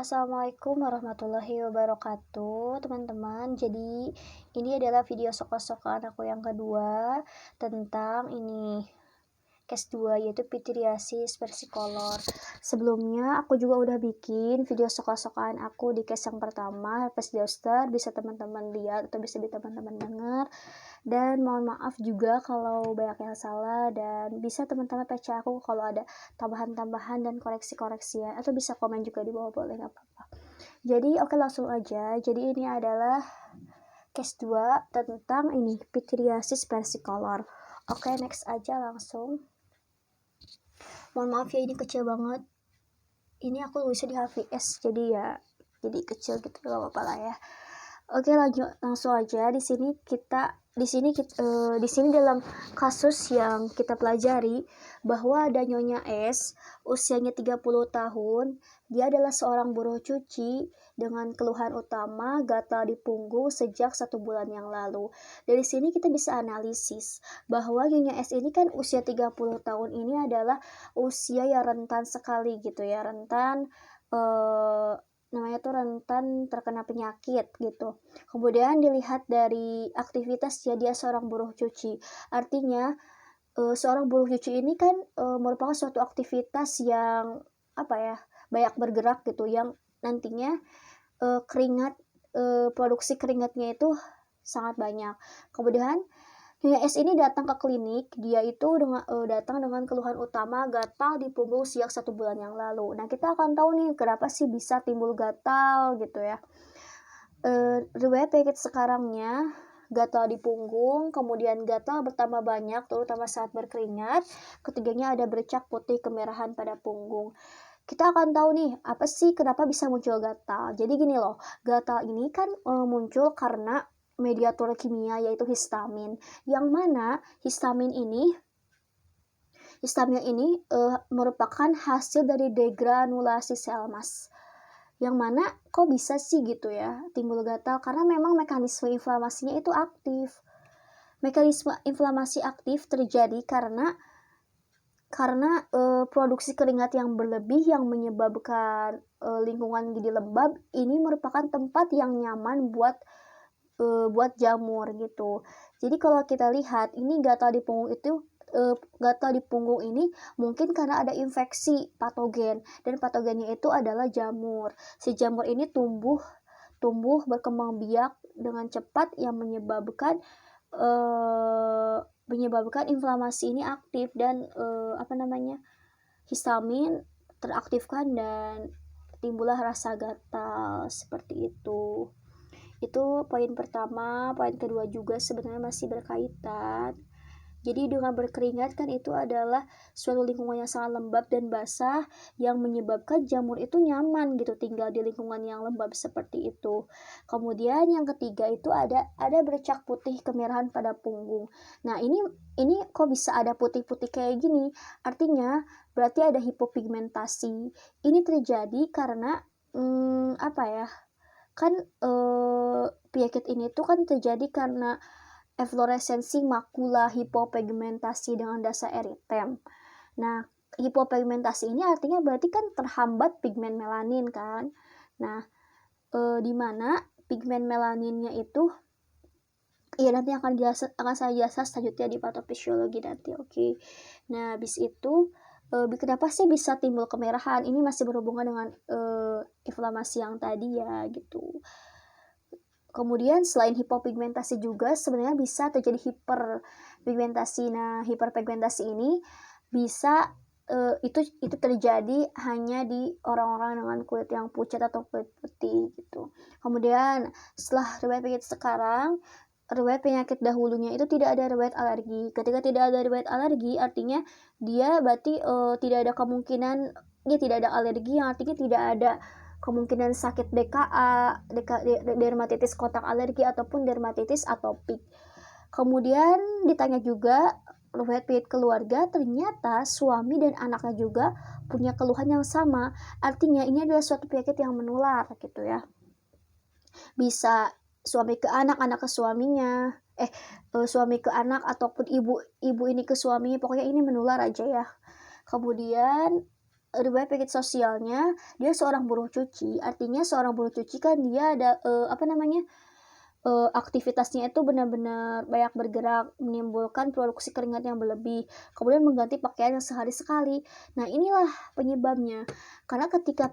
Assalamualaikum warahmatullahi wabarakatuh, teman-teman. Jadi, ini adalah video sok-sokan aku yang kedua tentang case 2 yaitu pityriasis versicolor. Sebelumnya aku juga udah bikin video sok-sokan aku di case yang pertama, herpes zoster, bisa teman-teman lihat atau bisa teman-teman dengar. Dan mohon maaf juga kalau banyak yang salah, dan bisa teman-teman baca aku kalau ada tambahan-tambahan dan koreksi-koreksi ya, atau bisa komen juga di bawah, boleh, nggak apa-apa. Jadi oke, langsung aja. Jadi ini adalah case 2 tentang pityriasis versicolor. Oke, next aja langsung. Mohon maaf ya, ini kecil banget. Ini aku tulisnya di HVS, jadi kecil gitu, gak apa-apa lah ya. Oke, langsung aja. Di sini dalam kasus yang kita pelajari bahwa ada Nyonya S, usianya 30 tahun. Dia adalah seorang buruh cuci dengan keluhan utama gatal di punggung sejak 1 bulan yang lalu. Dari sini kita bisa analisis bahwa Nyonya S ini kan usia 30 tahun ini adalah usia yang rentan sekali gitu ya, rentan namanya tuh rentan terkena penyakit gitu. Kemudian dilihat dari aktivitas dia seorang buruh cuci. Artinya seorang buruh cuci ini kan merupakan suatu aktivitas yang banyak bergerak gitu, yang nantinya produksi keringatnya itu sangat banyak. Kemudian Nyonya S ini datang ke klinik, dia itu datang dengan keluhan utama gatal di punggung sejak 1 bulan yang lalu. Nah, kita akan tahu nih kenapa sih bisa timbul gatal gitu ya. Riwayat penyakit sekarangnya gatal di punggung, kemudian gatal bertambah banyak terutama saat berkeringat. Ketiganya ada bercak putih kemerahan pada punggung. Kita akan tahu nih apa sih kenapa bisa muncul gatal. Jadi gini loh, gatal ini kan muncul karena mediator kimia yaitu histamin, yang mana histamin ini merupakan hasil dari degranulasi sel emas. Yang mana kok bisa sih gitu ya timbul gatal, karena memang mekanisme inflamasinya itu aktif. Mekanisme inflamasi aktif terjadi karena produksi keringat yang berlebih yang menyebabkan lingkungan jadi lembab. Ini merupakan tempat yang nyaman buat jamur gitu. Jadi kalau kita lihat ini gatal di punggung ini mungkin karena ada infeksi patogen, dan patogennya itu adalah jamur. Si jamur ini tumbuh berkembang biak dengan cepat yang menyebabkan inflamasi ini aktif, dan histamin teraktifkan dan timbullah rasa gatal seperti itu. Itu poin pertama. Poin kedua juga sebenarnya masih berkaitan. Jadi dengan berkeringat kan itu adalah suatu lingkungan yang sangat lembab dan basah yang menyebabkan jamur itu nyaman gitu tinggal di lingkungan yang lembab seperti itu. Kemudian yang ketiga itu ada bercak putih kemerahan pada punggung. Nah, ini kok bisa ada putih-putih kayak gini? Artinya berarti ada hipopigmentasi. Ini terjadi karena penyakit ini tuh kan terjadi karena efloresensi makula hipopigmentasi dengan dasar eritem. Nah, hipopigmentasi ini artinya berarti kan terhambat pigmen melanin kan. Nah, di mana pigmen melaninnya itu nanti akan saya jelaskan selanjutnya di patofisiologi nanti, oke. Nah, habis itu kenapa sih bisa timbul kemerahan? Ini masih berhubungan dengan inflamasi yang tadi ya gitu. Kemudian selain hipopigmentasi juga sebenarnya bisa terjadi hiperpigmentasi. Nah, hiperpigmentasi ini bisa itu terjadi hanya di orang-orang dengan kulit yang pucat atau kulit putih gitu. Kemudian setelah riwayat penyakit dahulunya itu tidak ada riwayat alergi. Ketika tidak ada riwayat alergi, artinya dia berarti tidak ada kemungkinan dia tidak ada alergi, yang artinya tidak ada kemungkinan sakit DKA, dermatitis kotak alergi ataupun dermatitis atopik. Kemudian ditanya juga riwayat penyakit keluarga, ternyata suami dan anaknya juga punya keluhan yang sama. Artinya ini adalah suatu penyakit yang menular gitu ya. Bisa suami ke anak, anak ke suaminya, suami ke anak ataupun ibu ini ke suaminya, pokoknya ini menular aja ya. Kemudian riwayat penyakit sosialnya, dia seorang buruh cuci. Artinya seorang buruh cuci kan dia ada aktivitasnya itu benar-benar banyak bergerak, menimbulkan produksi keringat yang berlebih, kemudian mengganti pakaian yang sehari sekali. Nah, inilah penyebabnya. Karena ketika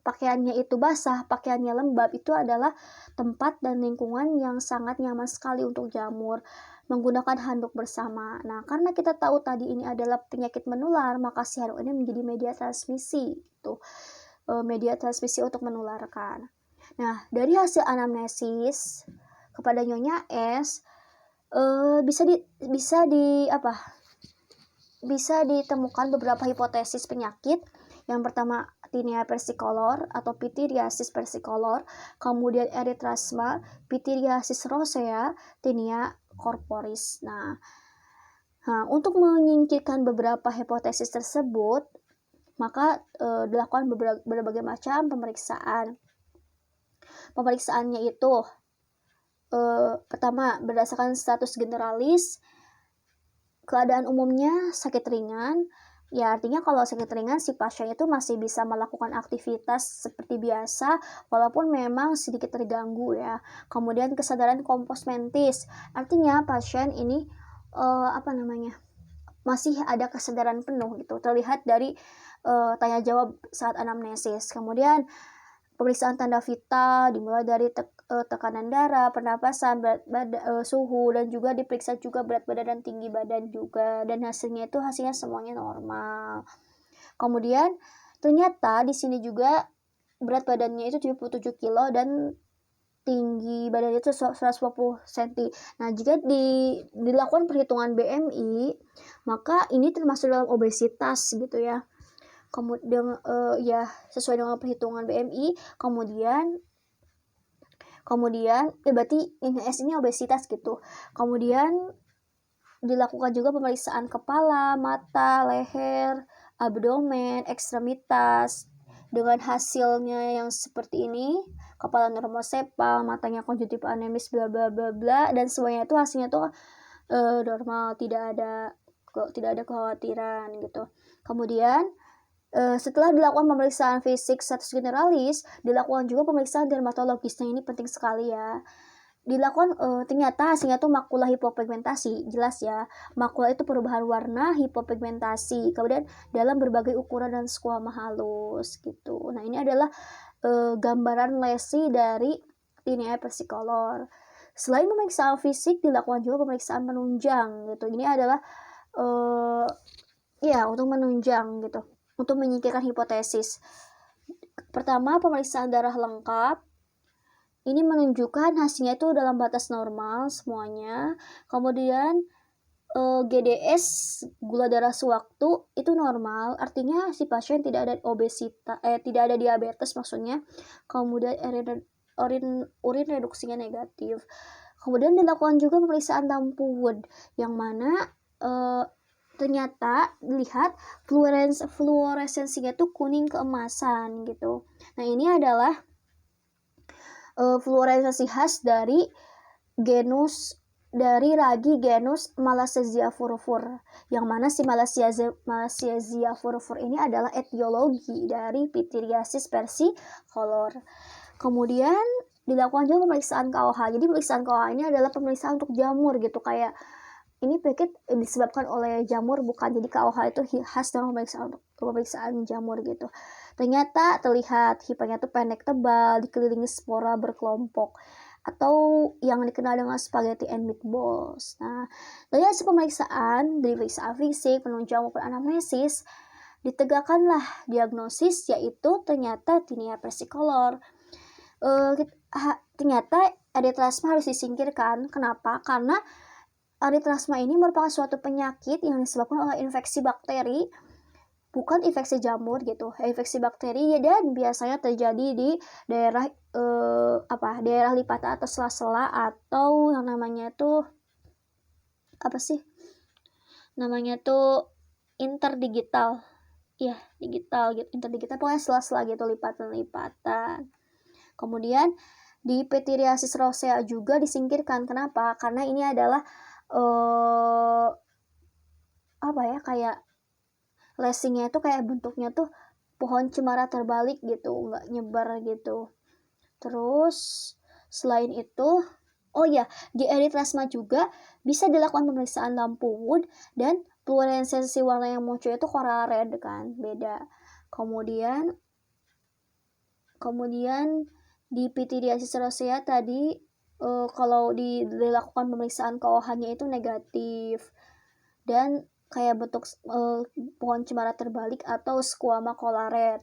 pakaiannya itu basah, pakaiannya lembab, itu adalah tempat dan lingkungan yang sangat nyaman sekali untuk jamur menggunakan handuk bersama. Nah, karena kita tahu tadi ini adalah penyakit menular, maka si handuk ini menjadi media transmisi, media transmisi untuk menularkan. Nah, dari hasil anamnesis kepada Nyonya S, bisa ditemukan beberapa hipotesis penyakit. Yang pertama, tinea versicolor atau pityriasis versicolor, kemudian erythrasma, pityriasis rosea, tinea corporis. Nah, untuk menyingkirkan beberapa hipotesis tersebut, maka dilakukan berbagai macam pemeriksaan. Pemeriksaannya itu pertama, berdasarkan status generalis, keadaan umumnya sakit ringan. Ya, artinya kalau sakit ringan si pasien itu masih bisa melakukan aktivitas seperti biasa walaupun memang sedikit terganggu ya. Kemudian kesadaran kompos mentis, artinya pasien ini masih ada kesadaran penuh gitu, terlihat dari tanya jawab saat anamnesis. Kemudian pemeriksaan tanda vital dimulai dari tekanan darah, pernapasan, suhu, dan juga diperiksa juga berat badan dan tinggi badan juga, dan hasilnya semuanya normal. Kemudian ternyata di sini juga berat badannya itu 77 kilo dan tinggi badan itu 150 cm. Nah, jika dilakukan perhitungan BMI, maka ini termasuk dalam obesitas gitu ya. Kemudian sesuai dengan perhitungan BMI, kemudian berarti ini obesitas gitu. Kemudian dilakukan juga pemeriksaan kepala, mata, leher, abdomen, ekstremitas. Dengan hasilnya yang seperti ini, kepala normosepa, matanya konjungtif anemis, bla bla bla bla, dan semuanya itu hasilnya tuh normal, tidak ada kekhawatiran gitu. Kemudian setelah dilakukan pemeriksaan fisik status generalis, dilakukan juga pemeriksaan dermatologis. Nah, ini penting sekali ya. Dilakukan ternyata hasilnya tuh makula hipopigmentasi, jelas ya. Makula itu perubahan warna hipopigmentasi. Kemudian dalam berbagai ukuran dan squama halus gitu. Nah, ini adalah gambaran lesi dari tinea versicolor. Selain pemeriksaan fisik, dilakukan juga pemeriksaan penunjang gitu. Ini adalah untuk menunjang gitu, untuk menyingkirkan hipotesis. Pertama, pemeriksaan darah lengkap. Ini menunjukkan hasilnya itu dalam batas normal semuanya. Kemudian GDS, gula darah sewaktu, itu normal. Artinya si pasien tidak ada obesitas, tidak ada diabetes maksudnya. Kemudian urin reduksinya negatif. Kemudian dilakukan juga pemeriksaan lampu Wood, yang mana ternyata dilihat fluoresensinya tuh kuning keemasan gitu. Nah, ini adalah fluoresensi khas dari ragi genus Malassezia furfur, yang mana si Malassezia furfur ini adalah etiologi dari pityriasis versicolor. Kemudian dilakukan juga pemeriksaan KOH. Jadi pemeriksaan KOH ini adalah pemeriksaan untuk jamur gitu, kayak ini penyakit disebabkan oleh jamur bukan. Jadi KOH itu khas dengan pemeriksaan jamur gitu. Ternyata terlihat hipanya itu pendek tebal, dikelilingi spora berkelompok, atau yang dikenal dengan spaghetti and meatballs. Nah, dari hasil pemeriksaan fisik, penunjang maupun anamnesis, ditegakkanlah diagnosis, yaitu ternyata tinea versicolor. Ternyata erythrasma harus disingkirkan. Kenapa? Karena erythrasma ini merupakan suatu penyakit yang disebabkan oleh infeksi bakteri, bukan infeksi jamur gitu. Infeksi bakteri ya, dan biasanya terjadi di daerah daerah lipatan atas sela-sela, atau yang namanya tuh interdigital. Ya, digital gitu. Interdigital pokoknya sela-sela gitu, lipatan-lipatan. Kemudian di pityriasis rosea juga disingkirkan. Kenapa? Karena ini adalah kayak lessingnya itu kayak bentuknya tuh pohon cemara terbalik gitu, nggak nyebar gitu. Terus selain itu, oh ya, di eritlasma juga bisa dilakukan pemeriksaan lampu Wood dan fluoresensi warna yang muncul itu coral red kan, beda. Kemudian di pityriasis rosea tadi kalau dilakukan pemeriksaan KOH-nya itu negatif dan kayak bentuk pohon cemara terbalik atau squama colored.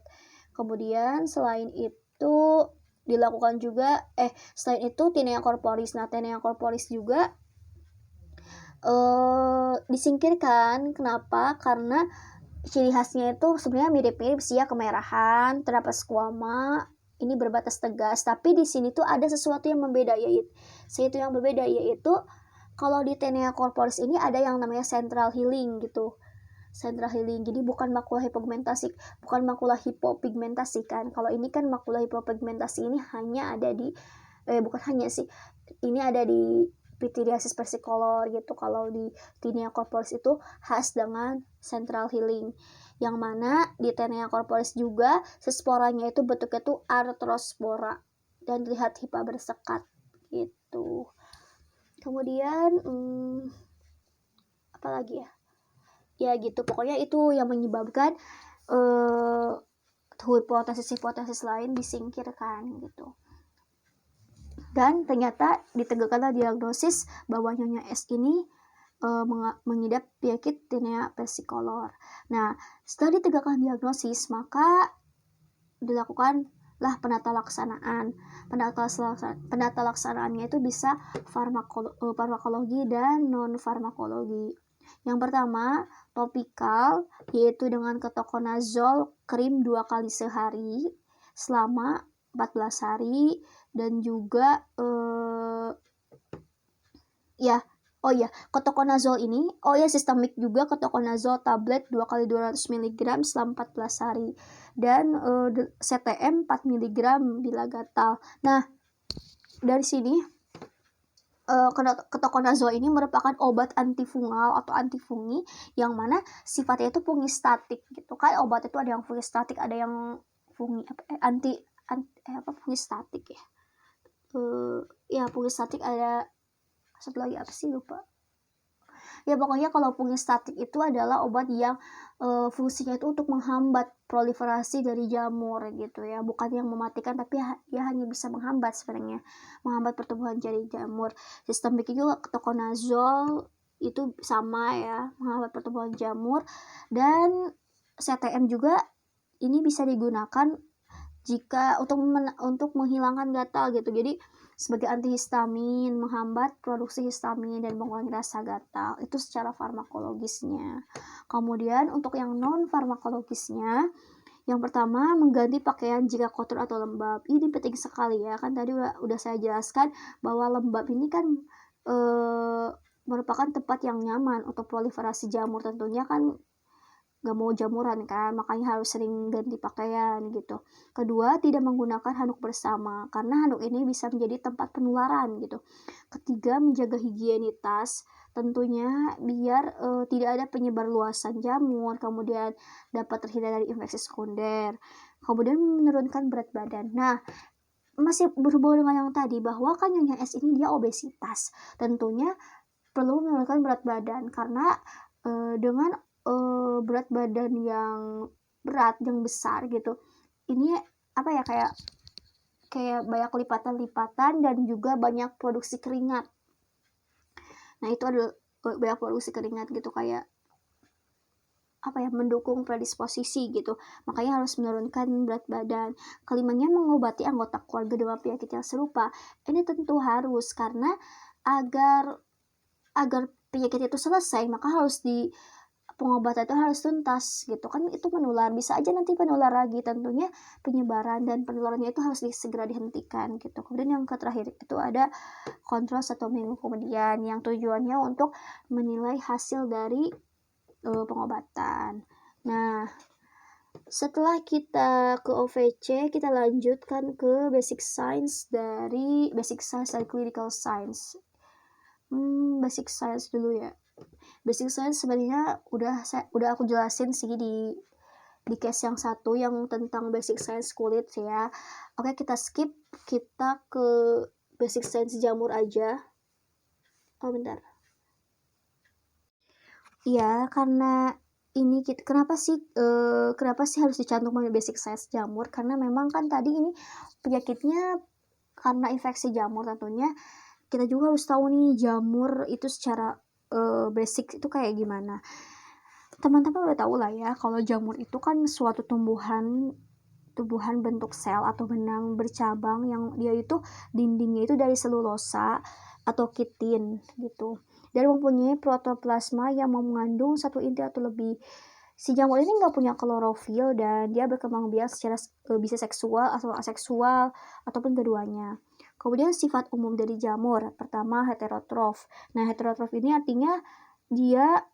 Kemudian selain itu dilakukan juga selain itu Tinea corporis. Nah, Tinea corporis juga disingkirkan. Kenapa? Karena ciri khasnya itu sebenarnya mirip-mirip sih ya, kemerahan, terdapat squama, ini berbatas tegas. Tapi di sini tuh ada sesuatu yang berbeda, yaitu kalau di Tinea corporis ini ada yang namanya central healing gitu. Central healing. Jadi bukan makula hipopigmentasi kan. Kalau ini kan makula hipopigmentasi ini hanya ada di bukan hanya sih. Ini ada di pityriasis versicolor gitu. Kalau di Tinea corporis itu khas dengan central healing. Yang mana di Tinea corporis juga sporanya itu bentuknya tuh arthrospora dan terlihat hipa bersekat gitu. Kemudian apa lagi ya? Ya gitu, pokoknya itu yang menyebabkan hipotesis lain disingkirkan gitu. Dan ternyata ditegakkanlah diagnosis bahwa Nyonya S ini mengidap penyakit Tinea versicolor. Nah, setelah ditegakkan diagnosis, maka dilakukanlah penata laksanaan. Penata laksanaannya itu bisa farmakologi dan non farmakologi. Yang pertama, topikal, yaitu dengan ketoconazole krim 2 kali sehari selama 14 hari, dan juga ketoconazole ini sistemik juga, ketoconazole tablet 2 kali 200 mg selama 14 hari, dan CTM 4 mg bila gatal. Nah, dari sini ketoconazole ini merupakan obat antifungal atau antifungi yang mana sifatnya itu fungistatik gitu kan. Obat itu ada yang fungistatik, ada yang fungistatik ya. Fungistatik ada satu lagi apa sih, lupa. Ya pokoknya kalau fungistatik itu adalah obat yang fungsinya itu untuk menghambat proliferasi dari jamur gitu ya, bukan yang mematikan, tapi ya hanya bisa menghambat sebenarnya, menghambat pertumbuhan dari jamur. Sistemik juga ketoconazole itu sama ya, menghambat pertumbuhan jamur. Dan CTM juga ini bisa digunakan jika untuk menghilangkan gatal gitu. Jadi sebagai antihistamin, menghambat produksi histamin dan mengurangi rasa gatal. Itu secara farmakologisnya. Kemudian untuk yang non farmakologisnya, yang pertama mengganti pakaian jika kotor atau lembab. Ini penting sekali ya, kan tadi udah saya jelaskan bahwa lembab ini kan merupakan tempat yang nyaman untuk proliferasi jamur. Tentunya kan gak mau jamuran kan, makanya harus sering ganti pakaian gitu. Kedua, tidak menggunakan handuk bersama karena handuk ini bisa menjadi tempat penularan gitu. Ketiga, menjaga higienitas, tentunya biar tidak ada penyebar luasan jamur, kemudian dapat terhindar dari infeksi sekunder. Kemudian menurunkan berat badan. Nah, masih berhubungan dengan yang tadi, bahwa kan Nyonya S ini dia obesitas, tentunya perlu menurunkan berat badan karena dengan berat badan yang berat, yang besar gitu, ini apa ya, kayak banyak lipatan-lipatan dan juga banyak produksi keringat. Nah itu adalah banyak produksi keringat gitu, kayak apa ya, mendukung predisposisi gitu, makanya harus menurunkan berat badan. Kelimanya, mengobati anggota keluarga dengan penyakit yang serupa. Ini tentu harus, karena agar penyakit itu selesai, maka harus pengobatan itu harus tuntas gitu kan. Itu menular, bisa aja nanti menular lagi, tentunya penyebaran dan penularannya itu harus segera dihentikan gitu. Kemudian yang terakhir itu ada kontrol 1 minggu kemudian, yang tujuannya untuk menilai hasil dari pengobatan. Nah, setelah kita ke OVC, kita lanjutkan ke basic science dari clinical science. Basic science dulu ya. Basic science sebenarnya udah aku jelasin sih di case yang satu yang tentang basic science kulit ya. Oke, kita skip, kita ke basic science jamur aja. Oh bentar. Iya, karena ini kenapa sih harus dicantumkan basic science jamur? Karena memang kan tadi ini penyakitnya karena infeksi jamur tentunya. Kita juga harus tahu nih jamur itu secara basic itu kayak gimana. Teman-teman udah tahu lah ya, kalau jamur itu kan suatu tumbuhan bentuk sel atau benang bercabang yang dia itu dindingnya itu dari selulosa atau kitin gitu, dan mempunyai protoplasma yang mengandung satu inti atau lebih. Si jamur ini nggak punya klorofil dan dia berkembang biak secara bisa seksual atau aseksual ataupun keduanya. Kemudian sifat umum dari jamur, pertama heterotrof. Nah, heterotrof ini artinya dia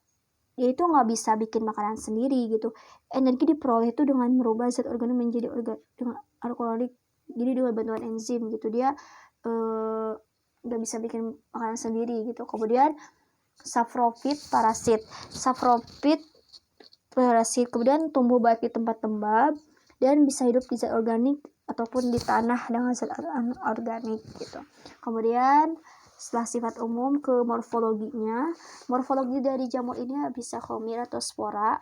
itu nggak bisa bikin makanan sendiri gitu. Energi diperoleh itu dengan merubah zat organik menjadi dengan alkaloid, jadi dengan bantuan enzim gitu. Dia nggak bisa bikin makanan sendiri gitu. Kemudian saprofit parasit. Saprofit parasit kemudian tumbuh baik di tempat lembab dan bisa hidup di zat organik ataupun di tanah dengan zat organik gitu. Kemudian setelah sifat umum ke morfologinya. Morfologi dari jamur ini bisa hamir atau spora,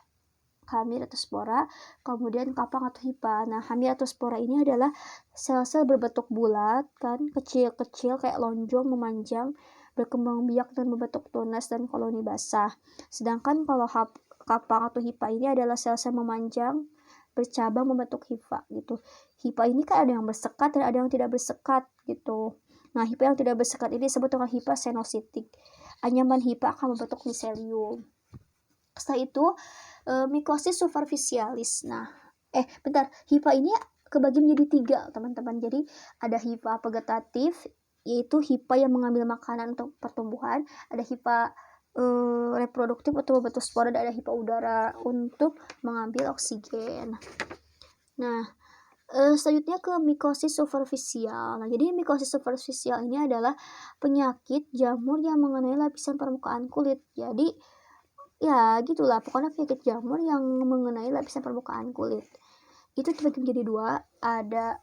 kemudian kapang atau hipa. Nah, hamir atau spora ini adalah sel-sel berbentuk bulat kan, kecil-kecil kayak lonjong memanjang, berkembang biak dan membentuk tunas dan koloni basah. Sedangkan kalau kapang atau hipa ini adalah sel-sel memanjang, bercabang membentuk hifa gitu. Hifa ini kan ada yang bersekat dan ada yang tidak bersekat gitu. Nah, hifa yang tidak bersekat ini disebut dengan hifa senositik. Anyaman hifa akan membentuk miselium. Setelah itu mikosis superficialis. Nah, hifa ini kebagi menjadi 3 teman-teman. Jadi ada hifa vegetatif, yaitu hifa yang mengambil makanan untuk pertumbuhan. Ada hifa reproduktif untuk membentuk spora, dan ada hifa udara untuk mengambil oksigen. Nah, selanjutnya ke mikosis superficial. Nah, jadi mikosis superficial ini adalah penyakit jamur yang mengenai lapisan permukaan kulit. Jadi ya gitulah, pokoknya penyakit jamur yang mengenai lapisan permukaan kulit. Itu terbagi menjadi 2, ada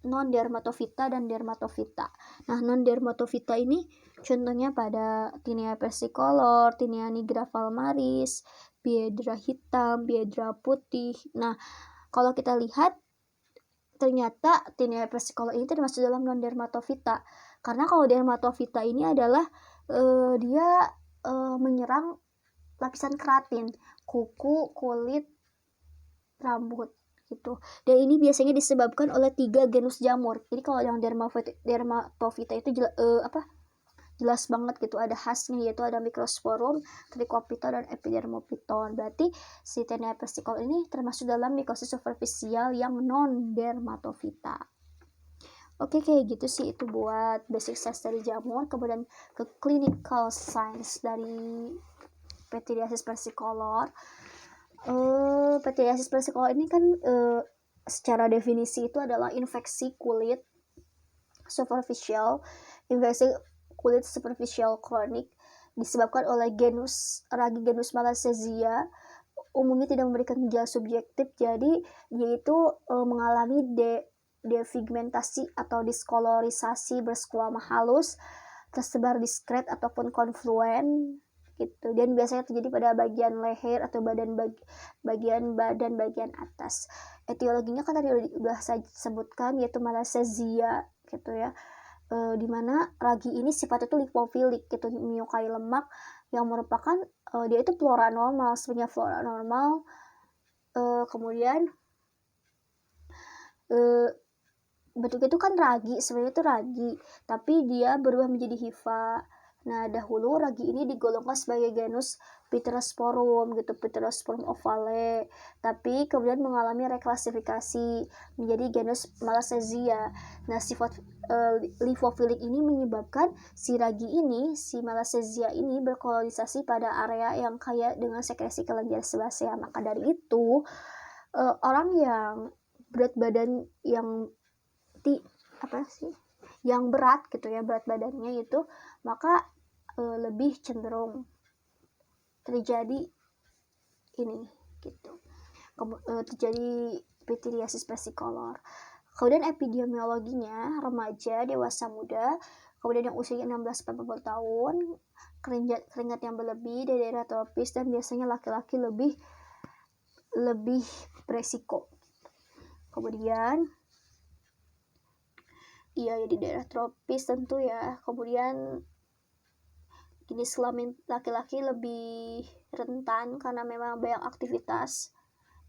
non dermatofita dan dermatofita. Nah, non dermatofita ini contohnya pada Tinea versicolor, Tinea nigra vulgaris, Biedra hitam, Biedra putih. Nah, kalau kita lihat ternyata Tinea versicolor ini termasuk dalam non dermatofita. Karena kalau dermatofita ini adalah dia menyerang lapisan keratin, kuku, kulit, rambut gitu. Dan ini biasanya disebabkan oleh 3 genus jamur. Jadi kalau yang dermatofita itu jelas banget gitu, ada khasnya, yaitu ada Microsporum, Trichophyton, dan Epidermophyton. Berarti si Tinea versicolor ini termasuk dalam mikosis superficial yang non dermatofita. Oke, kayak gitu sih itu buat basic science dari jamur. Kemudian ke clinical science dari Pityriasis versicolor. Pityriasis versicolor ini kan secara definisi itu adalah infeksi kulit superficial kronik disebabkan oleh ragi genus Malassezia. Umumnya tidak memberikan gejala subjektif, jadi dia itu mengalami depigmentasi atau diskolorisasi berskuama halus, tersebar diskret ataupun konfluen gitu, dan biasanya terjadi pada bagian leher atau bagian badan bagian atas. Etiologinya kan tadi udah saya sebutkan, yaitu Malassezia gitu ya, dimana ragi ini sifatnya itu lipofilik gitu, menyukai lemak, yang merupakan dia itu flora normal, sebenarnya flora normal. Kemudian bentuknya itu kan ragi, sebenarnya itu ragi, tapi dia berubah menjadi hifa. Nah, dahulu ragi ini digolongkan sebagai genus Pityrosporum gitu, Pityrosporum ovale, tapi kemudian mengalami reklasifikasi menjadi genus Malassezia. Nah, sifat lipofilik ini menyebabkan si ragi ini, si Malassezia ini berkolonisasi pada area yang kaya dengan sekresi kelenjar sebasea. Maka dari itu orang yang berat badan yang berat gitu ya, berat badannya itu, maka lebih cenderung terjadi ini gitu. Terjadi pityriasis versicolor. Kemudian epidemiologinya remaja, dewasa muda, kemudian yang usianya 16-40 tahun, keringat yang berlebih dari daerah tropis, dan biasanya laki-laki lebih beresiko. Kemudian iya ya di daerah tropis tentu ya. Kemudian jenis kelamin laki-laki lebih rentan karena memang banyak aktivitas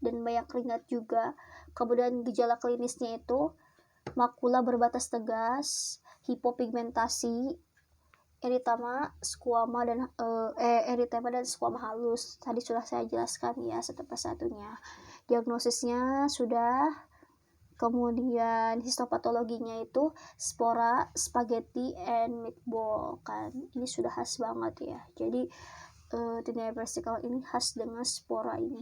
dan banyak keringat juga. Kemudian gejala klinisnya itu makula berbatas tegas, hipopigmentasi, eritema, skuama dan eritema dan skuama halus. Tadi sudah saya jelaskan ya satu persatunya. Diagnosisnya sudah. Kemudian histopatologinya itu spora, spaghetti, and meatball kan. Ini sudah khas banget ya. Jadi tinea versicolor ini khas dengan spora ini.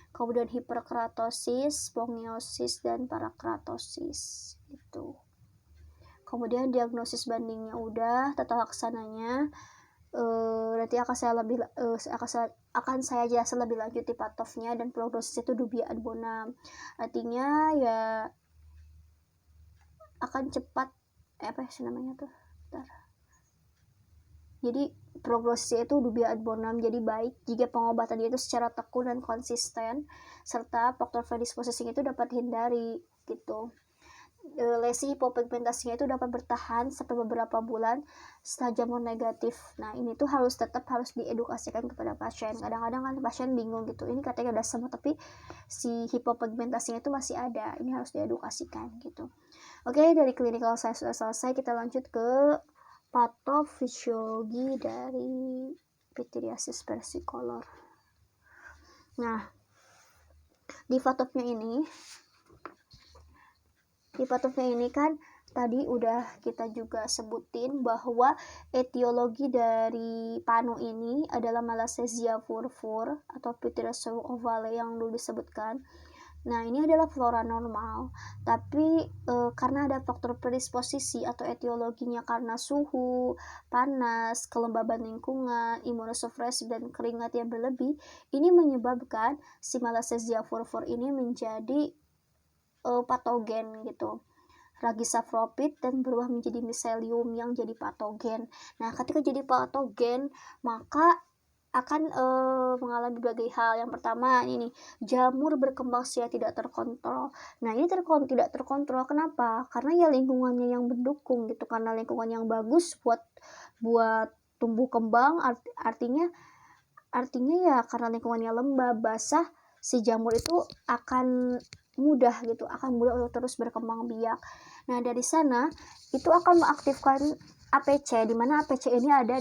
Kemudian hiperkeratosis, spongiosis, dan parakeratosis itu. Kemudian diagnosis bandingnya udah, tata laksananya nanti akan saya jelaskan lebih lanjut di patofnya, dan prognosis itu dubia ad bonum. Artinya ya akan cepat jadi prognosisnya itu dubia ad bonum, jadi baik jika pengobatan itu secara tekun dan konsisten, serta faktor predisposisinya itu dapat dihindari gitu. Lesi hipopigmentasinya itu dapat bertahan sampai beberapa bulan setelah jamur negatif. Nah ini tuh harus diedukasikan kepada pasien. Kadang-kadang kan pasien bingung gitu, ini katanya udah sembuh tapi si hipopigmentasinya itu masih ada, ini harus diedukasikan gitu. Oke, dari klinikal saya sudah selesai, kita lanjut ke patofisiologi dari pityriasis versicolor. Nah di patofnya ini kan tadi udah kita juga sebutin bahwa etiologi dari panu ini adalah Malassezia furfur atau Pityriasis ovale yang dulu disebutkan. Nah ini adalah flora normal, tapi karena ada faktor predisposisi atau etiologinya karena suhu, panas, kelembaban lingkungan, imunosupresif, dan keringat yang berlebih, ini menyebabkan si Malassezia furfur ini menjadi patogen gitu, ragisafropid, dan berubah menjadi miselium yang jadi patogen. Nah ketika jadi patogen maka akan mengalami berbagai hal. Yang pertama ini jamur berkembang secara tidak terkontrol. Nah ini tidak terkontrol kenapa? Karena ya lingkungannya yang mendukung gitu, karena lingkungan yang bagus buat tumbuh kembang, artinya ya karena lingkungannya lembab, basah, si jamur itu akan mudah untuk terus berkembang biak. Nah dari sana itu akan mengaktifkan APC, di mana APC ini ada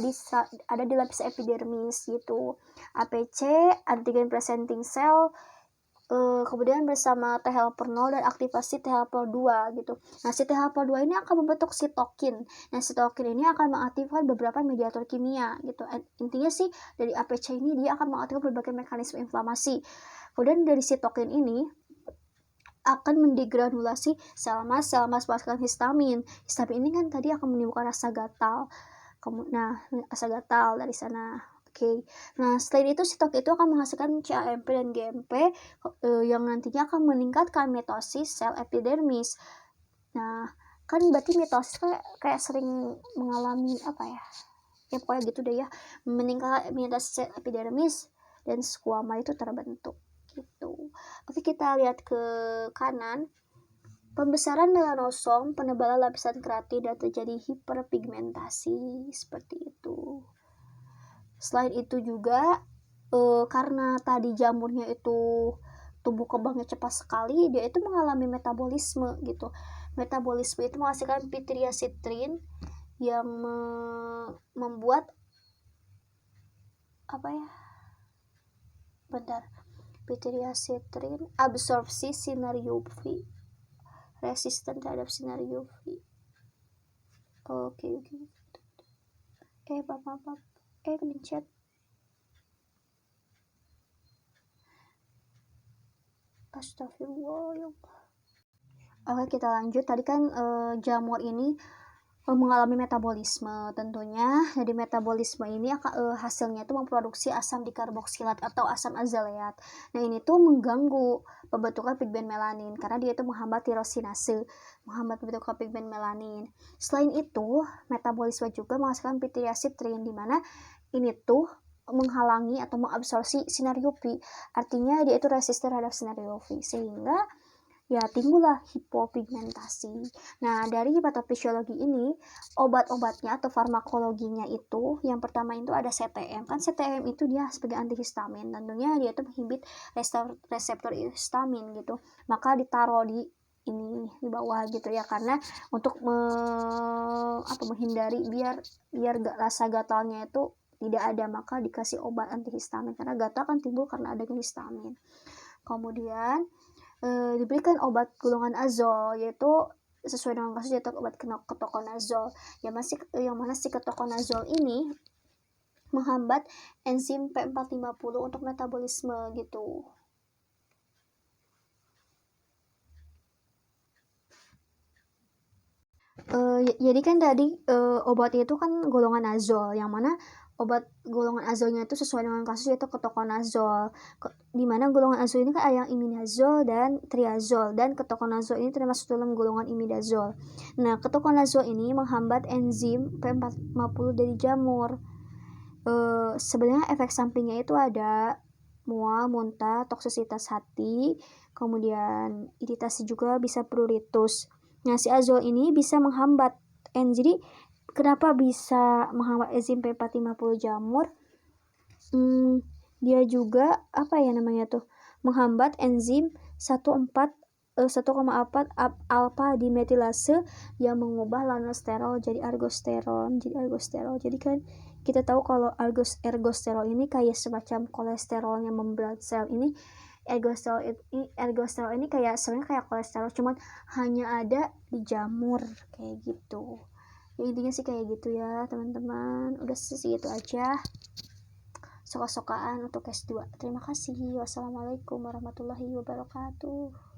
di lapis epidermis gitu. APC, antigen presenting cell, kemudian bersama T helper 0 dan aktivasi T helper 2 gitu. Nah si T helper 2 ini akan membentuk sitokin. Nah sitokin ini akan mengaktifkan beberapa mediator kimia gitu. Intinya sih dari APC ini dia akan mengaktifkan berbagai mekanisme inflamasi. Kemudian dari sitokin ini akan mendegranulasi sel mas menghasilkan histamin. Histamin ini kan tadi akan menimbulkan rasa gatal. Nah, rasa gatal dari sana. Oke. Nah, selain itu sitokin itu akan menghasilkan CAMP dan GMP yang nantinya akan meningkatkan mitosis sel epidermis. Nah, kan berarti mitosis kayak sering mengalami ya pokoknya gitu deh ya, meningkatkan mitosis sel epidermis dan skuama itu terbentuk gitu. Oke, kita lihat ke kanan. Pembesaran melanosom, penebalan lapisan keratin, dan terjadi hiperpigmentasi seperti itu. Selain itu juga karena tadi jamurnya itu tumbuh kembangnya cepat sekali, dia itu mengalami metabolisme gitu. Metabolisme itu menghasilkan pityriacetin yang membuat pityriacetin absorpsi sinar UV, resisten terhadap sinar UV. Oke. Pencet. Astagfirullah. Oke, kita lanjut. Tadi kan jamur ini mengalami metabolisme tentunya. Jadi metabolisme ini hasilnya itu memproduksi asam dikarboksilat atau asam azaleat. Nah ini tuh mengganggu pembentukan pigmen melanin karena dia itu menghambat tirosinase, menghambat pembentukan pigmen melanin. Selain itu, metabolisme juga menghasilkan pityriasidrin, di mana ini tuh menghalangi atau mengabsorpsi sinar UV. Artinya dia itu resisten terhadap sinar UV, sehingga ya timbullah hipopigmentasi. Nah, dari patofisiologi ini, obat-obatnya atau farmakologinya itu, yang pertama itu ada CTM. Kan CTM itu dia sebagai antihistamin. Tentunya dia itu menghibit reseptor histamin gitu. Maka ditaruh di ini di bawah gitu ya, karena untuk menghindari biar rasa gatalnya itu tidak ada, maka dikasih obat antihistamin karena gatal kan timbul karena adanya histamin. Kemudian diberikan obat golongan azol, yaitu sesuai dengan kasus yaitu obat ketokonazol, yang mana si ketokonazol ini menghambat enzim P450 untuk metabolisme gitu. Jadi kan tadi obatnya itu kan golongan azol, yang mana obat golongan azolnya itu sesuai dengan kasus yaitu ketokonazol. Di mana golongan azol ini kan ada yang imidazol dan triazol, dan ketokonazol ini termasuk dalam golongan imidazol. Nah, ketokonazol ini menghambat enzim P450 dari jamur. Sebenarnya efek sampingnya itu ada mual, muntah, toksisitas hati, kemudian iritasi juga, bisa pruritus. Nah, si azol ini bisa menghambat jadi kenapa bisa menghambat enzim P450 jamur? Dia juga menghambat enzim 1,4 alpha dimetilase yang mengubah lanosterol jadi ergosterol. Jadi kan kita tahu kalau ergosterol ini kayak semacam kolesterolnya membran sel ini. Ergosterol ini sebenarnya kayak kolesterol, cuman hanya ada di jamur kayak gitu. Ya intinya sih kayak gitu ya teman-teman. Udah segitu aja soka-sokaan untuk S2. Terima kasih. Wassalamualaikum warahmatullahi wabarakatuh.